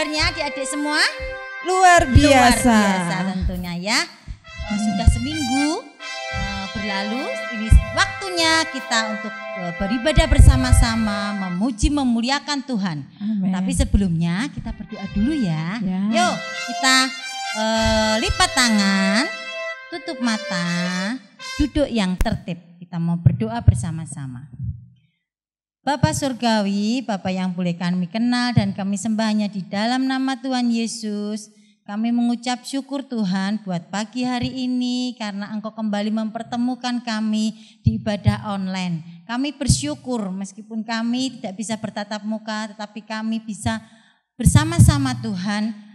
kabarnya adik-adik semua? Luar biasa. Luar biasa tentunya ya. Sudah seminggu berlalu, ini waktunya kita untuk beribadah bersama-sama, memuji memuliakan Tuhan. Amen. Tapi sebelumnya kita berdoa dulu ya. Yuk kita lipat tangan, tutup mata, duduk yang tertib. Kita mau berdoa bersama-sama. Bapa Surgawi, Bapa yang boleh kami kenal dan kami sembah hanya di dalam nama Tuhan Yesus. Kami mengucap syukur Tuhan buat pagi hari ini karena Engkau kembali mempertemukan kami di ibadah online. Kami bersyukur meskipun kami tidak bisa bertatap muka, tetapi kami bisa bersama-sama Tuhan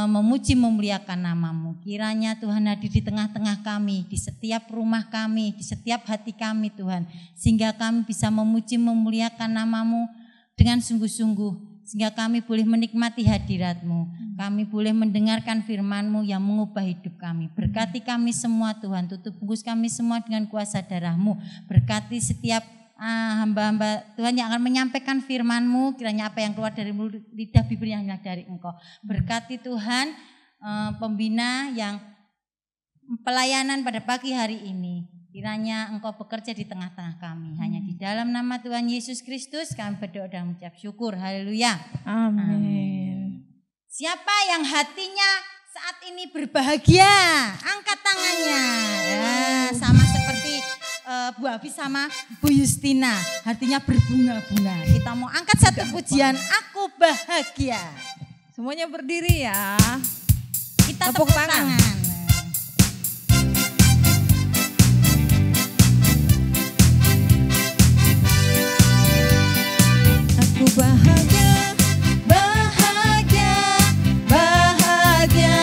memuji memuliakan nama-Mu. Kiranya Tuhan hadir di tengah-tengah kami, di setiap rumah kami, di setiap hati kami Tuhan. Sehingga kami bisa memuji memuliakan nama-Mu dengan sungguh-sungguh. Sehingga kami boleh menikmati hadirat-Mu. Kami boleh mendengarkan firman-Mu yang mengubah hidup kami. Berkati kami semua Tuhan, tutup bungkus kami semua dengan kuasa darah-Mu. Berkati setiap hamba-hamba Tuhan yang akan menyampaikan firman-Mu, kiranya apa yang keluar dari lidah bibir yang hanya dari Engkau. Berkati Tuhan pembina yang pelayanan pada pagi hari ini, kiranya Engkau bekerja di tengah-tengah kami. Hanya di dalam nama Tuhan Yesus Kristus kami berdoa dan mengucap syukur. Haleluya. Amin. Siapa yang hatinya saat ini berbahagia? Angkat tangannya. Ya, sama seperti Bu Hafi sama Bu Justina, hatinya berbunga-bunga. Kita mau angkat satu pujian, aku bahagia. Semuanya berdiri ya. Kita tepuk tangan. Aku bahagia, bahagia, bahagia,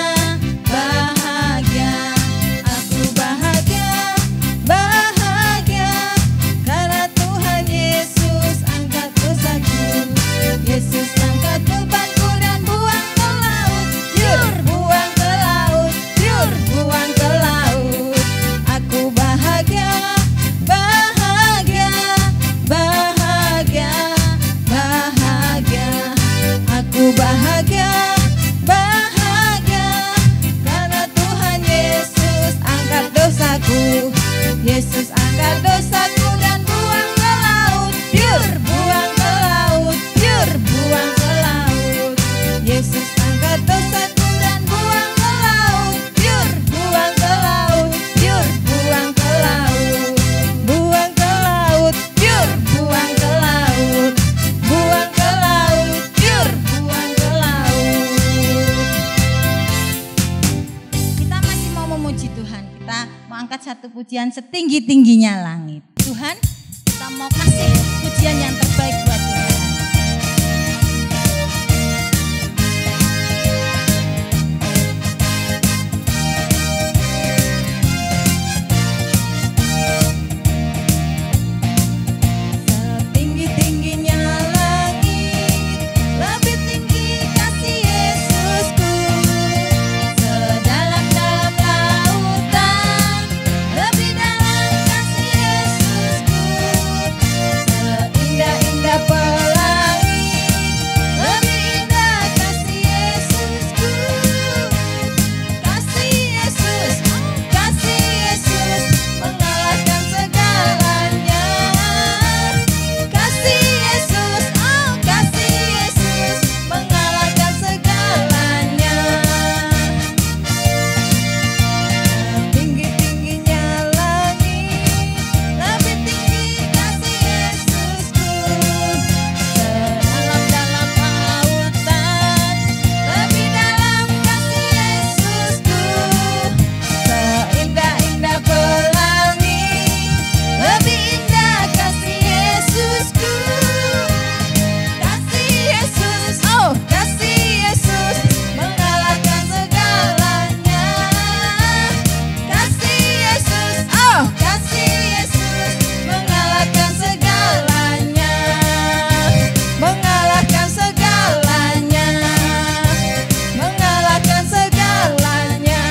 bahagia. Aku bahagia, bahagia, karena Tuhan Yesus angkat dosaku. Yesus angkat bebanku dan buang ke laut. Yur, buang ke laut, yur, buang ke laut. Aku bahagia, bahagia, bahagia, bahagia. Aku bahagia, bahagia, karena Tuhan Yesus angkat dosaku. Yesus angkat dosaku dan buang ke laut. Yur, buang ke laut, yur, buang ke laut. Yesus angkat dosaku dan buang ke laut. Yur, buang ke laut, yur, buang ke laut. Buang ke laut, yur, buang ke laut. Buang ke laut, yur, buang ke laut. Kita masih mau memuji Tuhan. Kita mau angkat satu pujian setinggi-tingginya langit. Tuhan, kita mau kasih pujian yang terbaik buat Tuhan. Setinggi-tingginya langit, lebih tinggi kasih Yesusku. Sedalam-dalam lautan, lebih dalam kasih Yesusku. Seindah-indah pelangi, lebih indah kasih Yesusku. Kasih Yesus, kasih Yesus, mengalahkan segalanya. Kasih Yesus, oh kasih Yesus, mengalahkan segalanya. Tinggi-tingginya langit, lebih tinggi kasih Yesusku. Sedalam-dalam lautan, lebih dalam kasih Yesusku. Seindah-indah pelangi, lebih indah kasih Yesusku. Kasih Yesus, oh kasih Yesus, mengalahkan segalanya. Kasih Yesus, oh kasih Yesus, mengalahkan segalanya. Mengalahkan segalanya. Mengalahkan segalanya.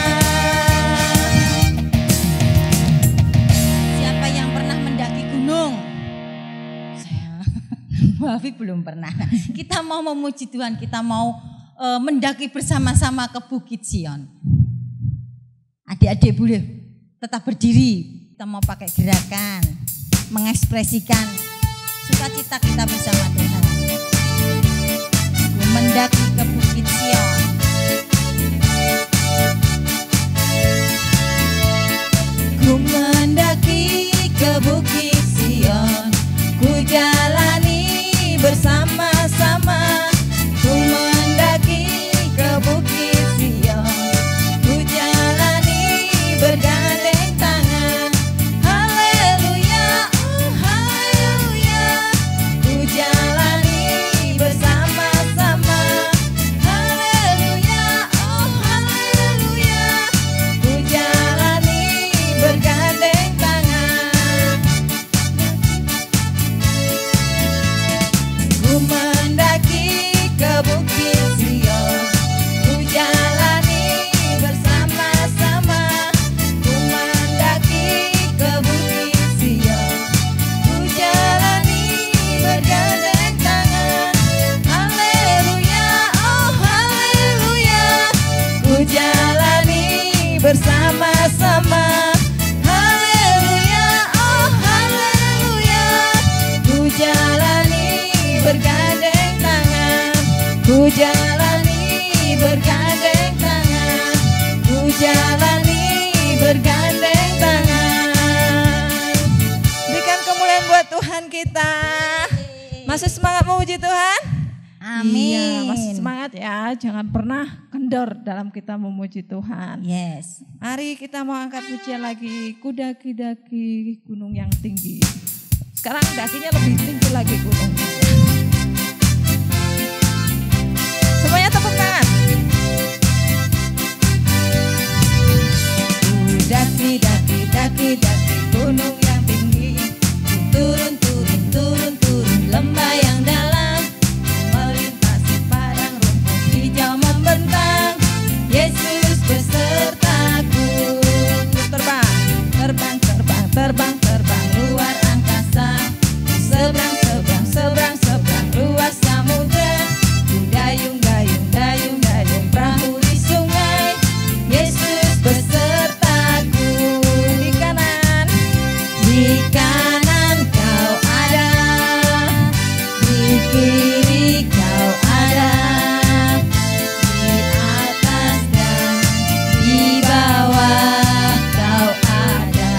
Siapa yang pernah mendaki gunung? Saya, Bu Hafi belum pernah. Kita mau memuji Tuhan, kita mau mendaki bersama-sama ke Bukit Sion. Adik-adik boleh tetap berdiri. Kita mau pakai gerakan, mengekspresikan sukacita kita bersama Tuhan. Mendaki ke Bukit Sion. Ku mendaki ke Bukit Sion, ku jalani bersama-sama. Ku mendaki ke Bukit Sion, ku jalani bergandeng tangan. Haleluya, oh haleluya, ku jalani bersama-sama. Haleluya, oh haleluya, ku jalani bergandeng tangan. Ku mendaki ke Bukit Sion, ku jalani bersama-sama. Ku mendaki ke Bukit Sion, ku jalani bergandeng tangan. Haleluya, oh haleluya, ku jalani bersama-sama. Haleluya, oh haleluya, ku jalani bergandeng tangan. Ku jalani bergandeng tangan. Ku jalani bergandeng tangan. Berikan kemuliaan buat Tuhan kita. Masih semangat memuji Tuhan? Amin. Iya, masih semangat ya. Jangan pernah kendor dalam kita memuji Tuhan. Yes. Mari kita mau angkat pujian lagi. Ku daki-daki gunung yang tinggi. Sekarang dakinya lebih tinggi lagi gunungnya. Semuanya tepuk tangan. Ku daki gunung yang tinggi. Turun lembah yang dalam. Melintasi padang rumput hijau membentang. Yesus besertaku. Terbang luar angkasa. Seberang luas samudra. Ku dayung perahu di sungai. Yesus besertaku. Di kanan kau ada, di kiri kau ada, di atas dan di bawah kau ada.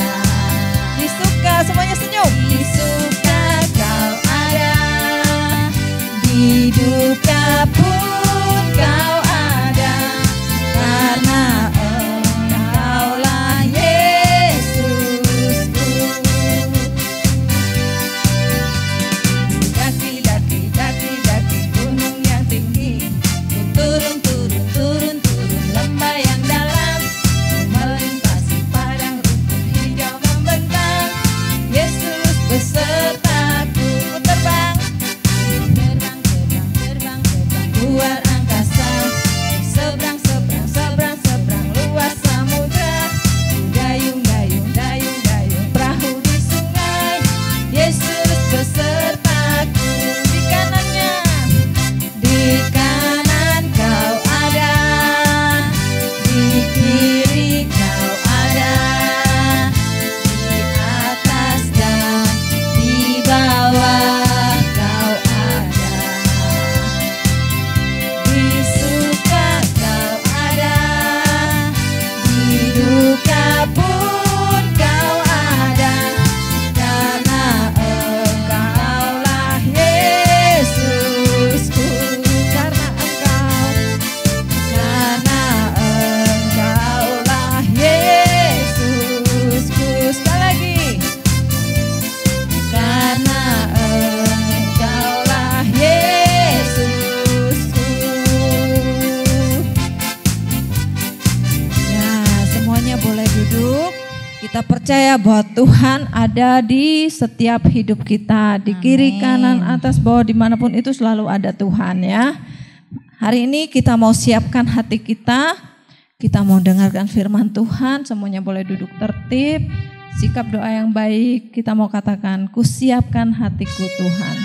Di suka semuanya senyum. Di suka kau ada, di duka pun kau ada, karena Engkaulah Yesusku. Daki gunung yang tinggi. Turun lembah yang dalam. Melintasi padang rumput hijau membentang. Yesus besertaku. Terbang luar angkasa. Seberang luas samudra. Ku dayung perahu di sungai. Yesus besertaku. Di kanan kau ada, di kiri kau ada, di atas dan di bawah kau ada. Di suka kau ada, di duka pun kau ada, karena Engkaulah Yesusku. Karena Engkaulah Yesusku. Sekali lagi. Karena Engkaulah Yesusku. Ya, semuanya boleh duduk. Kita percaya bahwa Tuhan ada di setiap hidup kita. Di kiri, kanan, atas, bawah, dimanapun itu selalu ada Tuhan ya. Hari ini kita mau siapkan hati kita. Kita mau dengarkan firman Tuhan. Semuanya boleh duduk tertib. Sikap doa yang baik. Kita mau katakan, ku siapkan hatiku Tuhan.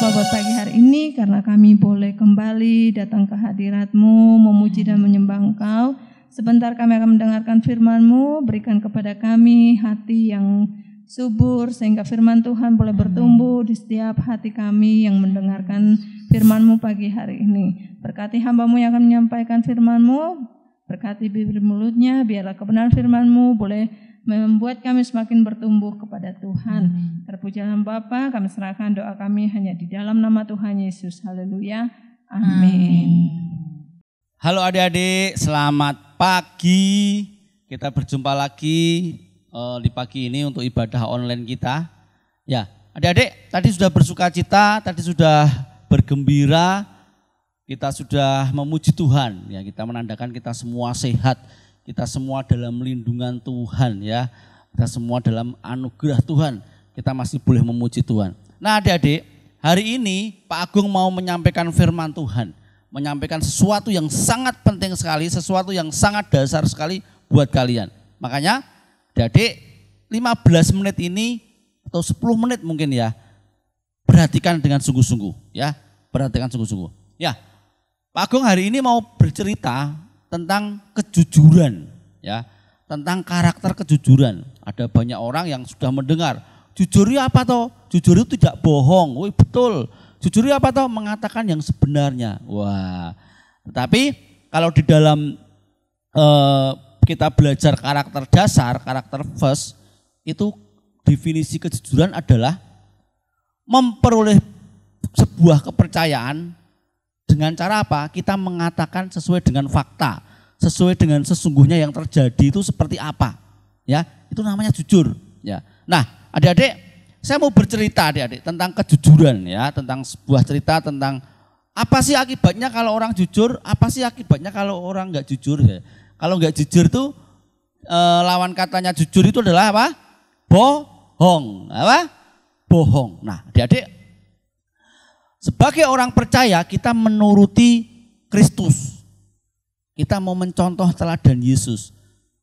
Bapa buat pagi hari ini karena kami boleh kembali datang ke hadirat-Mu, memuji dan menyembah Engkau. Sebentar kami akan mendengarkan firman-Mu, berikan kepada kami hati yang subur sehingga firman Tuhan boleh bertumbuh di setiap hati kami yang mendengarkan firman-Mu pagi hari ini. Berkati hamba-Mu yang akan menyampaikan firman-Mu, berkati bibir mulutnya, biarlah kebenaran firman-Mu boleh membuat kami semakin bertumbuh kepada Tuhan. Terpujilah Bapa, kami serahkan doa kami hanya di dalam nama Tuhan Yesus. Haleluya. Amin. Halo adik-adik, selamat pagi. Kita berjumpa lagi di pagi ini untuk ibadah online kita. Ya, adik-adik tadi sudah bersuka cita, tadi sudah bergembira, kita sudah memuji Tuhan. Ya, kita menandakan kita semua sehat. Kita semua dalam lindungan Tuhan ya. Kita semua dalam anugerah Tuhan. Kita masih boleh memuji Tuhan. Nah adik-adik, hari ini Pak Agung mau menyampaikan firman Tuhan. Menyampaikan sesuatu yang sangat penting sekali, sesuatu yang sangat dasar sekali buat kalian. Makanya adik-adik 15 menit ini atau 10 menit mungkin ya. Perhatikan dengan sungguh-sungguh ya. Perhatikan sungguh-sungguh. Ya, Pak Agung hari ini mau bercerita tentang kejujuran ya, tentang karakter kejujuran. Ada banyak orang yang sudah mendengar, jujur ya apa toh? Jujur itu tidak bohong. Wih betul. Jujur ya apa toh? Mengatakan yang sebenarnya. Wah. Tetapi kalau di dalam kita belajar karakter dasar, karakter first, itu definisi kejujuran adalah memperoleh sebuah kepercayaan dengan cara apa? Kita mengatakan sesuai dengan fakta, sesuai dengan sesungguhnya yang terjadi itu seperti apa. Ya, itu namanya jujur, ya. Nah, adik-adik, saya mau bercerita adik-adik tentang kejujuran ya, tentang sebuah cerita tentang apa sih akibatnya kalau orang jujur, apa sih akibatnya kalau orang enggak jujur ya. Kalau enggak jujur itu lawan katanya jujur itu adalah apa? Bohong. Apa? Bohong. Nah, adik-adik, sebagai orang percaya kita menuruti Kristus. Kita mau mencontoh teladan Yesus.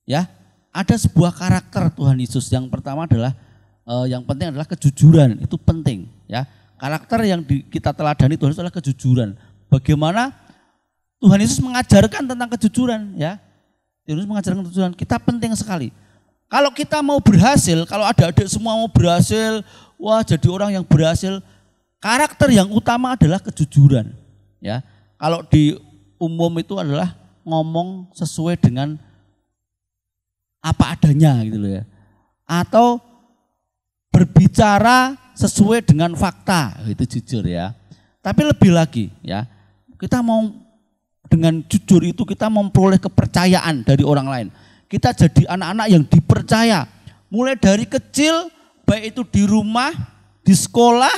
Ya, ada sebuah karakter Tuhan Yesus. Yang pertama adalah yang penting adalah kejujuran. Itu penting, ya. Karakter yang kita teladani Tuhan Yesus adalah kejujuran. Bagaimana Tuhan Yesus mengajarkan tentang kejujuran, ya. Tuhan Yesus mengajarkan kejujuran. Kita penting sekali. Kalau kita mau berhasil, kalau adik-adik semua mau berhasil, wah jadi orang yang berhasil, karakter yang utama adalah kejujuran, ya. Kalau di umum itu adalah ngomong sesuai dengan apa adanya gitu loh ya. Atau berbicara sesuai dengan fakta, itu jujur ya. Tapi lebih lagi ya, kita mau dengan jujur itu kita memperoleh kepercayaan dari orang lain. Kita jadi anak-anak yang dipercaya. Mulai dari kecil, baik itu di rumah, di sekolah,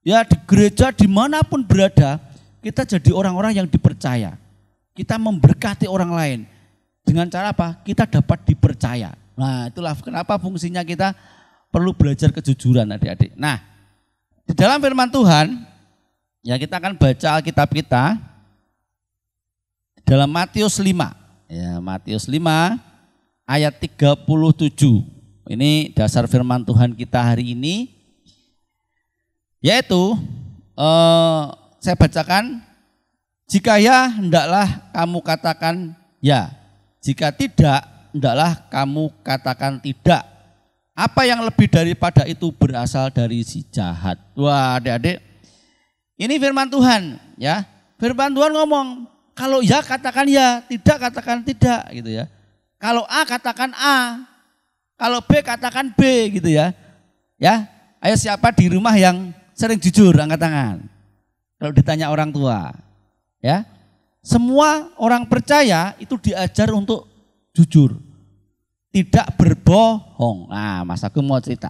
ya di gereja dimanapun berada, kita jadi orang-orang yang dipercaya. Kita memberkati orang lain. Dengan cara apa? Kita dapat dipercaya. Nah itulah kenapa fungsinya kita perlu belajar kejujuran adik-adik. Nah di dalam firman Tuhan, ya kita akan baca Alkitab kita dalam Matius 5. Ya, Matius 5 ayat 37. Ini dasar firman Tuhan kita hari ini. Yaitu saya bacakan, jika ya hendaklah kamu katakan ya, jika tidak hendaklah kamu katakan tidak. Apa yang lebih daripada itu berasal dari si jahat. Wah adik-adik, ini firman Tuhan ya. Firman Tuhan ngomong, kalau ya katakan ya, tidak katakan tidak gitu ya. Kalau A katakan A, kalau B katakan B gitu ya. Ya, ayo siapa di rumah yang sering jujur, angkat tangan. Kalau ditanya orang tua, ya, semua orang percaya itu diajar untuk jujur, tidak berbohong. Nah, Mas Agung mau cerita.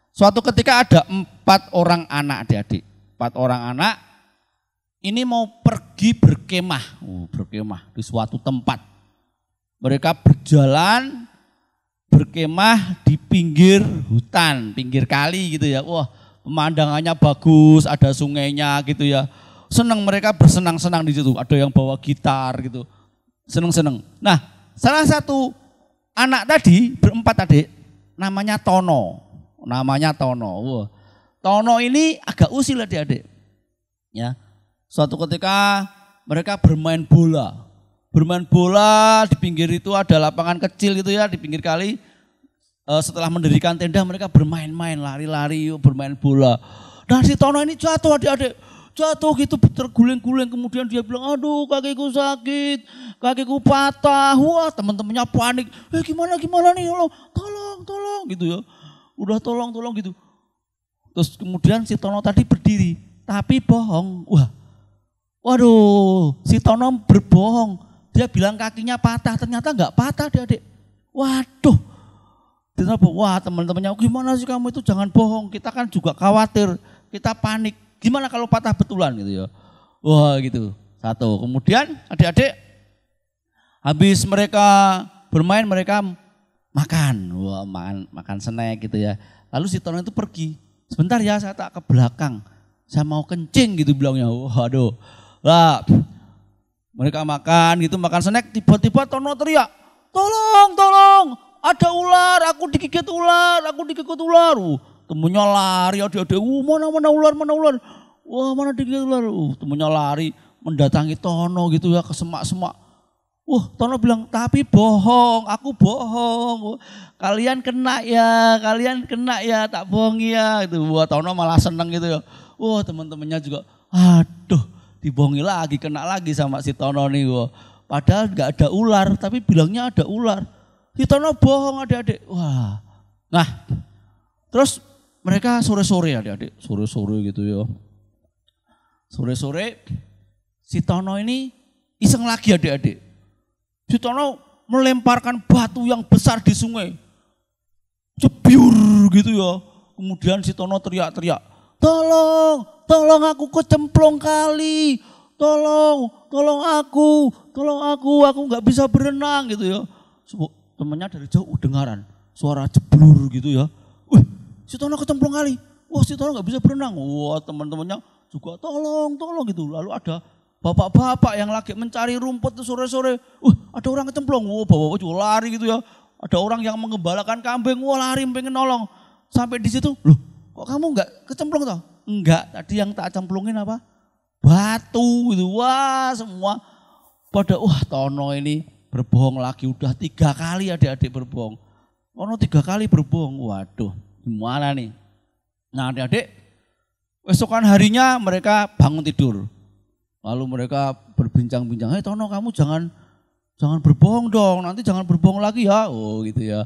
Suatu ketika ada 4 orang anak adik-adik, 4 orang anak ini mau pergi berkemah, berkemah di suatu tempat. Mereka berjalan berkemah di pinggir hutan, pinggir kali gitu ya. Wah, pemandangannya bagus, ada sungainya gitu ya. Senang, mereka bersenang-senang di situ. Ada yang bawa gitar gitu, senang-senang. Nah, salah satu anak tadi berempat adik, namanya Tono. Namanya Tono. Wah, Tono ini agak usil adik-adik. Ya, suatu ketika mereka bermain bola. Bermain bola di pinggir itu ada lapangan kecil gitu ya, di pinggir kali. Setelah mendirikan tenda mereka bermain-main, lari-lari, bermain bola. Dan si Tono ini jatuh adik-adik. Jatuh gitu terguling-guling, kemudian dia bilang, aduh kakiku sakit, kakiku patah. Wah, teman-temannya panik. Gimana nih, tolong gitu ya. Udah tolong gitu. Terus kemudian si Tono tadi berdiri, tapi bohong. Waduh, si Tono berbohong. Dia bilang kakinya patah, ternyata enggak patah adik-adik. Waduh. Wah, teman-temannya, gimana sih kamu itu, jangan bohong. Kita kan juga khawatir, kita panik. Gimana kalau patah betulan gitu ya. Wah gitu. Satu. Kemudian adik-adik habis mereka bermain mereka makan. Wah makan snack gitu ya. Lalu si Tono itu pergi. Sebentar ya saya tak ke belakang. Saya mau kencing gitu bilangnya. Waduh. Lah mereka makan gitu, makan snack, tiba-tiba Tono teriak. Tolong. Ada ular, aku digigit ular. Temennya lari, adik-adik, mana ular. Wah mana digigit ular. Temennya lari, mendatangi Tono gitu ya, ke semak-semak. Tono bilang, tapi bohong, aku bohong. Kalian kena ya, tak bohong ya. Gitu. Wah Tono malah seneng gitu ya. Wah teman-temannya juga, aduh dibohongi lagi, kena lagi sama si Tono nih. Wah. Padahal gak ada ular, tapi bilangnya ada ular. Si Tono bohong adik-adik. Wah, nah terus mereka sore-sore adik-adik, sore-sore gitu ya. Sore-sore si Tono ini iseng lagi adik-adik. Si Tono melemparkan batu yang besar di sungai. Cebiur gitu ya. Kemudian si Tono teriak-teriak, tolong aku kecemplung kali. Tolong aku nggak bisa berenang gitu ya. Temannya dari jauh dengaran suara jeblur gitu ya. Si Tono kecemplung kali. Wah si Tono nggak bisa berenang. Wah teman-temannya juga tolong gitu. Lalu ada bapak-bapak yang lagi mencari rumput tuh sore-sore. Ada orang kecemplung. Wah bapak-bapak juga lari gitu ya. Ada orang yang mengembalakan kambing. Wah lari pengen nolong. Sampai di situ, loh kok kamu nggak kecemplung toh? Enggak, tadi yang tak cemplungin apa? Batu gitu. Wah semua pada Tono ini berbohong lagi, udah 3 kali adik-adik berbohong. Tono 3 kali berbohong, waduh gimana nih. Nah adik-adik, esokan harinya mereka bangun tidur. Lalu mereka berbincang-bincang, Tono kamu jangan berbohong dong, nanti jangan berbohong lagi ya. Oh gitu ya,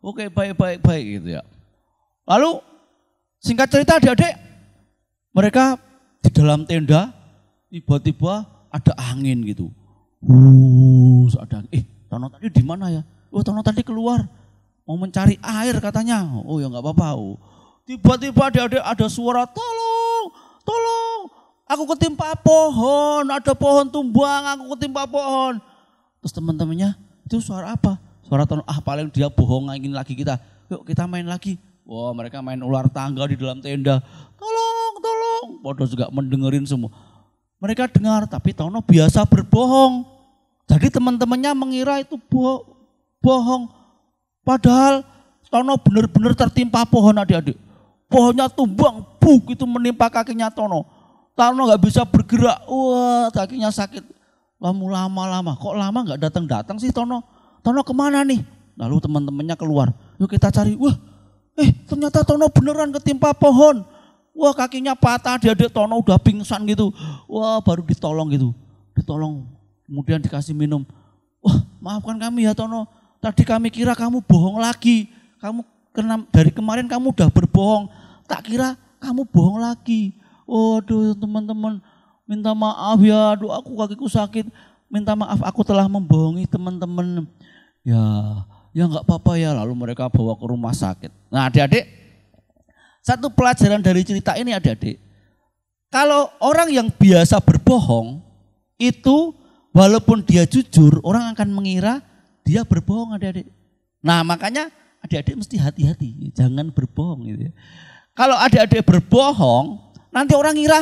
oke baik gitu ya. Lalu singkat cerita adik-adik, mereka di dalam tenda tiba-tiba ada angin gitu. Ada Tono tadi di mana ya? Tono tadi keluar mau mencari air katanya. Ya nggak apa-apa. Tiba-tiba ada suara tolong, aku ketimpa pohon, ada pohon tumbang, aku ketimpa pohon. Terus teman-temannya, itu suara apa? Suara Tono, paling dia bohongin lagi kita. Yuk kita main lagi. Wah mereka main ular tangga di dalam tenda. Tolong. Bodoh juga mendengerin semua. Mereka dengar tapi Tono biasa berbohong. Jadi teman-temannya mengira itu bohong. Padahal Tono benar-benar tertimpa pohon adik-adik. Pohonnya tumbang, itu menimpa kakinya Tono. Tono gak bisa bergerak, wah kakinya sakit. Lama-lama, kok lama gak datang-datang sih Tono? Tono kemana nih? Lalu teman-temannya keluar, yuk kita cari. Wah, ternyata Tono beneran ketimpa pohon. Wah kakinya patah, adik-adik Tono udah pingsan gitu. Wah baru ditolong gitu, kemudian dikasih minum. Wah maafkan kami ya Tono, tadi kami kira kamu bohong lagi. Dari kemarin kamu udah berbohong, tak kira kamu bohong lagi. Waduh teman-teman, minta maaf ya, aduh aku kakiku sakit. Minta maaf aku telah membohongi teman-teman. Ya nggak apa-apa ya, lalu mereka bawa ke rumah sakit. Nah adik-adik, satu pelajaran dari cerita ini adik-adik. Kalau orang yang biasa berbohong, itu walaupun dia jujur, orang akan mengira dia berbohong adik-adik. Nah makanya adik-adik mesti hati-hati, jangan berbohong gitu ya. Kalau adik-adik berbohong, nanti orang ngira,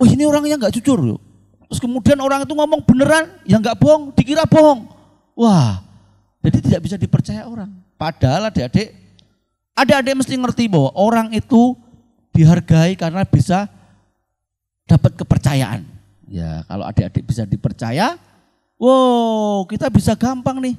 ini orangnya nggak jujur loh. Terus kemudian orang itu ngomong beneran, ya nggak bohong, dikira bohong. Wah, jadi tidak bisa dipercaya orang. Padahal adik-adik mesti ngerti bahwa orang itu dihargai karena bisa dapat kepercayaan. Ya, kalau adik-adik bisa dipercaya, wow, kita bisa gampang nih.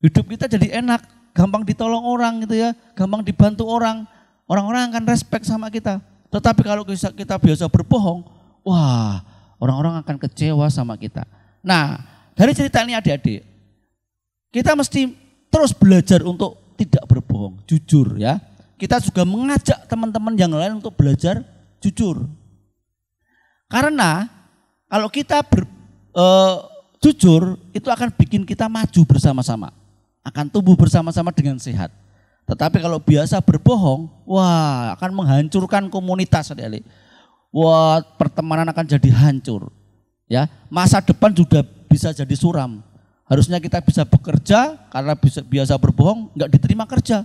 Hidup kita jadi enak, gampang ditolong orang gitu ya, gampang dibantu orang. Orang-orang akan respect sama kita. Tetapi kalau kita biasa berbohong, wah, orang-orang akan kecewa sama kita. Nah, dari cerita ini adik-adik, kita mesti terus belajar untuk tidak berbohong, jujur ya. Kita juga mengajak teman-teman yang lain untuk belajar jujur. Karena kalau kita jujur, itu akan bikin kita maju bersama-sama. Akan tumbuh bersama-sama dengan sehat. Tetapi kalau biasa berbohong, wah, akan menghancurkan komunitas adik-adik. Wah, pertemanan akan jadi hancur. Ya, masa depan juga bisa jadi suram. Harusnya kita bisa bekerja, karena biasa berbohong, enggak diterima kerja.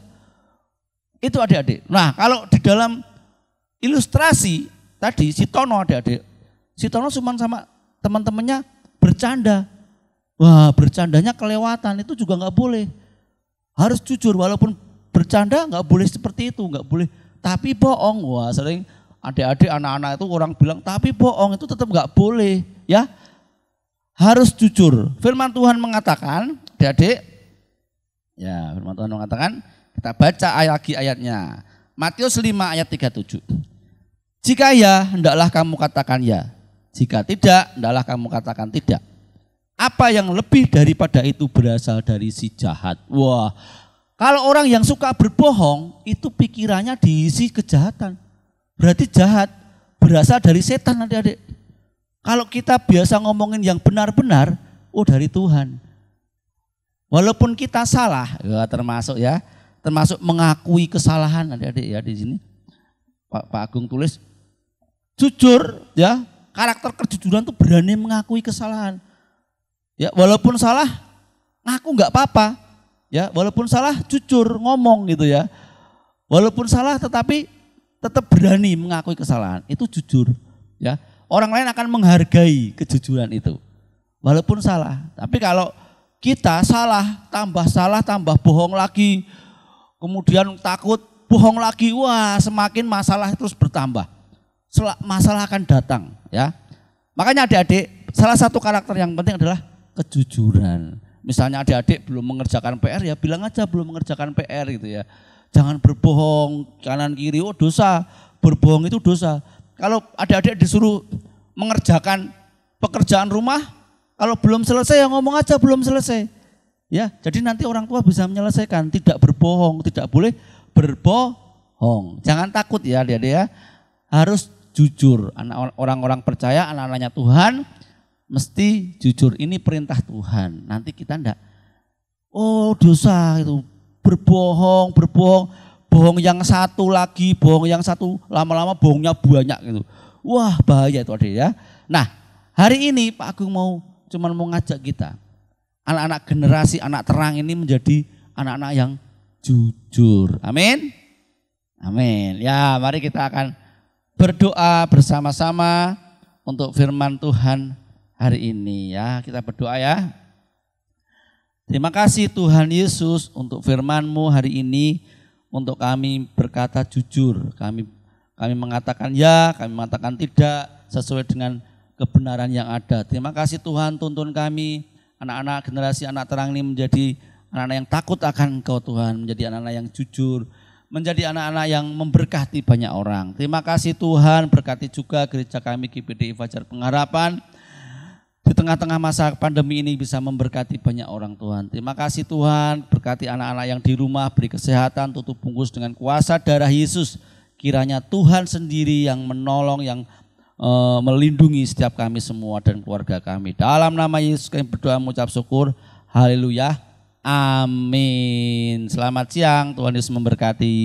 Itu adik-adik. Nah, kalau di dalam ilustrasi tadi, si Tono adik-adik, si Tono cuma sama teman-temannya bercanda. Wah, bercandanya kelewatan, itu juga enggak boleh. Harus jujur, walaupun bercanda enggak boleh seperti itu, enggak boleh. Tapi bohong, wah sering adik-adik anak-anak itu orang bilang, tapi bohong itu tetap enggak boleh, ya. Harus jujur. Firman Tuhan mengatakan, adik-adik, ya firman Tuhan mengatakan, kita baca lagi ayatnya. Matius 5 ayat 37. Jika ya, hendaklah kamu katakan ya. Jika tidak, hendaklah kamu katakan tidak. Apa yang lebih daripada itu berasal dari si jahat. Wah, kalau orang yang suka berbohong, itu pikirannya diisi kejahatan. Berarti jahat, berasal dari setan adik-adik. Kalau kita biasa ngomongin yang benar-benar, oh dari Tuhan. Walaupun kita salah, ya termasuk mengakui kesalahan adik-adik ya di sini. Pak Agung tulis, jujur ya, karakter kejujuran itu berani mengakui kesalahan. Ya, walaupun salah, ngaku nggak apa-apa. Ya, walaupun salah jujur ngomong gitu ya. Walaupun salah tetapi tetap berani mengakui kesalahan. Itu jujur, ya. Orang lain akan menghargai kejujuran itu. Walaupun salah. Tapi kalau kita salah, tambah bohong lagi, kemudian takut bohong lagi, wah semakin masalah terus bertambah. Masalah akan datang, ya. Makanya adik-adik, salah satu karakter yang penting adalah kejujuran. Misalnya adik-adik belum mengerjakan PR, ya bilang aja belum mengerjakan PR gitu ya. Jangan berbohong kanan kiri, oh dosa. Berbohong itu dosa. Kalau adik-adik disuruh mengerjakan pekerjaan rumah, kalau belum selesai ya ngomong aja belum selesai. Ya, jadi nanti orang tua bisa menyelesaikan, tidak berbohong, tidak boleh berbohong. Jangan takut ya adik-adik ya. Harus jujur. Orang-orang percaya, anak-anaknya Tuhan mesti jujur, ini perintah Tuhan. Nanti kita enggak, oh dosa itu, berbohong, bohong yang satu lagi, bohong yang satu, lama-lama bohongnya banyak gitu. Wah bahaya itu adik ya. Nah hari ini Pak Agung mau ngajak kita, anak-anak generasi anak terang ini menjadi anak-anak yang jujur. Amin. Amin. Ya mari kita akan berdoa bersama-sama untuk firman Tuhan hari ini ya, kita berdoa ya. Terima kasih Tuhan Yesus untuk firman-Mu hari ini, untuk kami berkata jujur, kami mengatakan ya, kami mengatakan tidak sesuai dengan kebenaran yang ada. Terima kasih Tuhan, tuntun kami anak-anak generasi anak terang ini menjadi anak-anak yang takut akan Engkau Tuhan, menjadi anak-anak yang jujur, menjadi anak-anak yang memberkati banyak orang. Terima kasih Tuhan, berkati juga gereja kami GPDI Fajar Pengharapan. Di tengah-tengah masa pandemi ini bisa memberkati banyak orang Tuhan. Terima kasih Tuhan, berkati anak-anak yang di rumah, beri kesehatan, tutup bungkus dengan kuasa darah Yesus. Kiranya Tuhan sendiri yang menolong, yang melindungi setiap kami semua dan keluarga kami. Dalam nama Yesus kami berdoa mengucap syukur. Haleluya. Amin. Selamat siang, Tuhan Yesus memberkati.